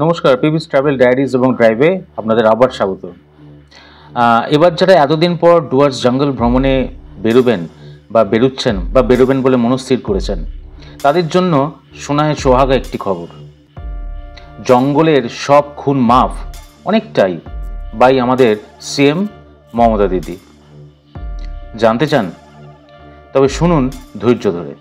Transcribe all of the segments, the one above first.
নমস্কার, পিবিস travel diaries এবং ড্রাইভে আপনাদের আবার স্বাগত। এবার যারা এতদিন পর ডুয়ার্স জঙ্গল ভ্রমণে বেরোবেন বা বেরোচ্ছেন বা বেরোবেন বলে মনস্থির করেছেন, তাদের জন্য শোনায় সোহাগা একটি খবর। জঙ্গলের সব খুন মাফ অনেকটাই বাই আমাদের সিএম মমতা দিদি। জানতে চান? তবে শুনুন ধৈর্য ধরে।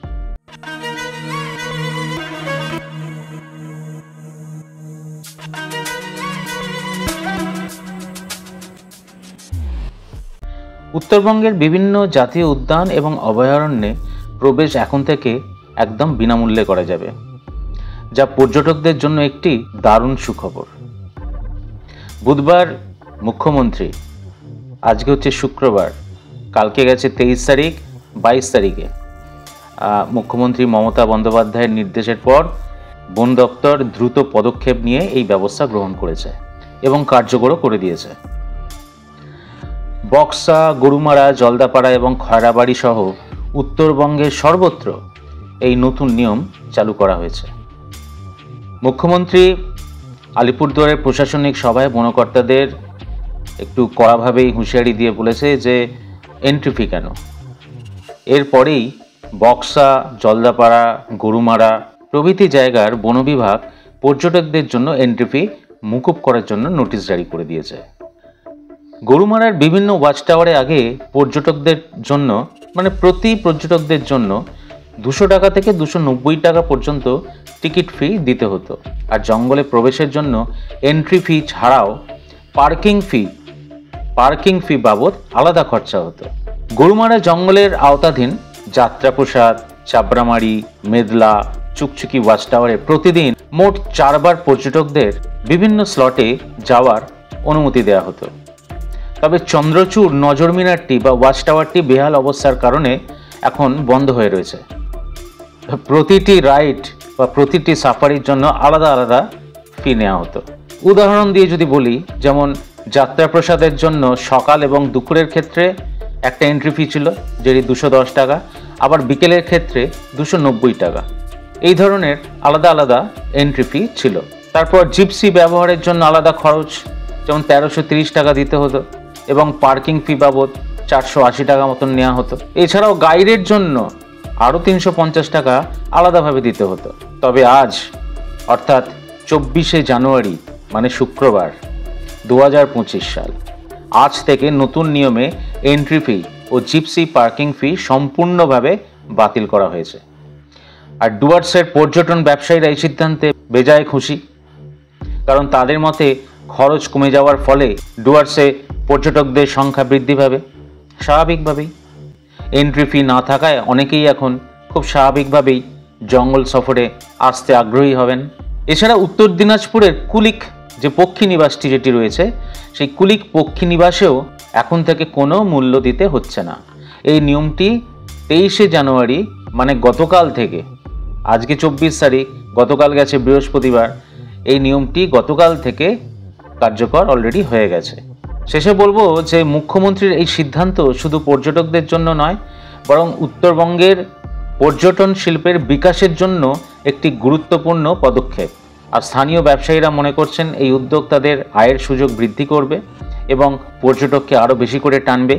উত্তরবঙ্গের বিভিন্ন জাতীয় উদ্যান এবং অভয়ারণ্যে প্রবেশ এখন থেকে একদম বিনামূল্যে করা যাবে, যা পর্যটকদের জন্য একটি দারুণ সুখবর। বুধবার মুখ্যমন্ত্রী, আজকে হচ্ছে শুক্রবার, কালকে গেছে 23 তারিখ 22 তারিখে মুখ্যমন্ত্রী মমতা বন্দ্যোপাধ্যায়ের নির্দেশের পর বন দপ্তর দ্রুত পদক্ষেপ নিয়ে এই ব্যবস্থা গ্রহণ করেছে এবং কার্যকরও করে দিয়েছে। বক্সা, গরুমারা, জলদাপাড়া এবং খয়রাবাড়ি সহ উত্তরবঙ্গের সর্বত্র এই নতুন নিয়ম চালু করা হয়েছে। মুখ্যমন্ত্রী আলিপুরদুয়ারের প্রশাসনিক সভায় বনকর্তাদের একটু কড়াভাবেই হুঁশিয়ারি দিয়ে বলেছে যে এন্ট্রি ফি কেন। এরপরেই বক্সা, জলদাপাড়া, গরুমারা প্রভৃতি জায়গার বন বিভাগ পর্যটকদের জন্য এন্ট্রি ফি মকুব করার জন্য নোটিশ জারি করে দিয়েছে। গরুমারার বিভিন্ন ওয়াচ টাওয়ারে আগে পর্যটকদের জন্য প্রতি পর্যটকদের জন্য 200 টাকা থেকে 290 টাকা পর্যন্ত টিকিট ফি দিতে হতো, আর জঙ্গলে প্রবেশের জন্য এন্ট্রি ফি ছাড়াও পার্কিং ফি বাবদ আলাদা খরচা হতো। গরুমারা জঙ্গলের আওতাধীন যাত্রাপ্রসাদ, চাবড়ামারি, মেদলা, চুকচুকি ওয়াচ টাওয়ারে প্রতিদিন মোট 4 বার পর্যটকদের বিভিন্ন স্লটে যাওয়ার অনুমতি দেওয়া হতো। তবে চন্দ্রচূড় নজর মিনারটি বা ওয়াচ টাওয়ারটি বেহাল অবস্থার কারণে এখন বন্ধ হয়ে রয়েছে। প্রতিটি রাইড বা প্রতিটি সাফারির জন্য আলাদা আলাদা ফি নেওয়া হতো। উদাহরণ দিয়ে যদি বলি, যেমন যাত্রাপ্রসাদের জন্য সকাল এবং দুপুরের ক্ষেত্রে একটা এন্ট্রি ফি ছিল, যেটি 210 টাকা, আবার বিকেলের ক্ষেত্রে 290 টাকা। এই ধরনের আলাদা আলাদা এন্ট্রি ফি ছিল। তারপর জিপসি ব্যবহারের জন্য আলাদা খরচ, যেমন 1330 টাকা দিতে হতো এবং পার্কিং ফি বাবদ 480 টাকা মতন নেওয়া হতো। এছাড়াও গাইডের জন্য আরও 350 টাকা আলাদাভাবে দিতে হতো। তবে আজ অর্থাৎ 24শে জানুয়ারি শুক্রবার 2025 সাল, আজ থেকে নতুন নিয়মে এন্ট্রি ফি ও জিপসি পার্কিং ফি সম্পূর্ণভাবে বাতিল করা হয়েছে। আর ডুয়ার্সের পর্যটন ব্যবসায়ীরা এই সিদ্ধান্তে বেজায় খুশি, কারণ তাদের মতে খরচ কমে যাওয়ার ফলে ডুয়ার্সে পর্যটকদের সংখ্যা বৃদ্ধি পাবে। স্বাভাবিকভাবেই এন্ট্রি ফি না থাকায় অনেকেই এখন খুব স্বাভাবিকভাবেই জঙ্গল সফরে আসতে আগ্রহী হবেন। এছাড়া উত্তর দিনাজপুরের কুলিক যে পক্ষী নিবাসটি যেটি রয়েছে, সেই কুলিক পক্ষী নিবাসেও এখন থেকে কোনো মূল্য দিতে হচ্ছে না। এই নিয়মটি 23শে জানুয়ারি গতকাল থেকে, আজকে 24 তারিখ, গতকাল গেছে বৃহস্পতিবার, এই নিয়মটি গতকাল থেকে কার্যকর অলরেডি হয়ে গেছে। শেষে বলবো যে মুখ্যমন্ত্রীর এই সিদ্ধান্ত শুধু পর্যটকদের জন্য নয়, বরং উত্তরবঙ্গের পর্যটন শিল্পের বিকাশের জন্য একটি গুরুত্বপূর্ণ পদক্ষেপ। আর স্থানীয় ব্যবসায়ীরা মনে করছেন এই উদ্যোগ তাদের আয়ের সুযোগ বৃদ্ধি করবে এবং পর্যটককে আরও বেশি করে টানবে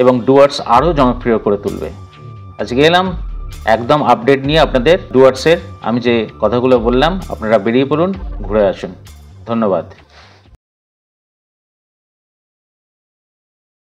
এবং ডুয়ার্স আরও জনপ্রিয় করে তুলবে। আজকে এলাম একদম আপডেট নিয়ে আপনাদের ডুয়ার্সের। আমি যে কথাগুলো বললাম, আপনারা বেরিয়ে পড়ুন, ঘুরে আসুন। ধন্যবাদ।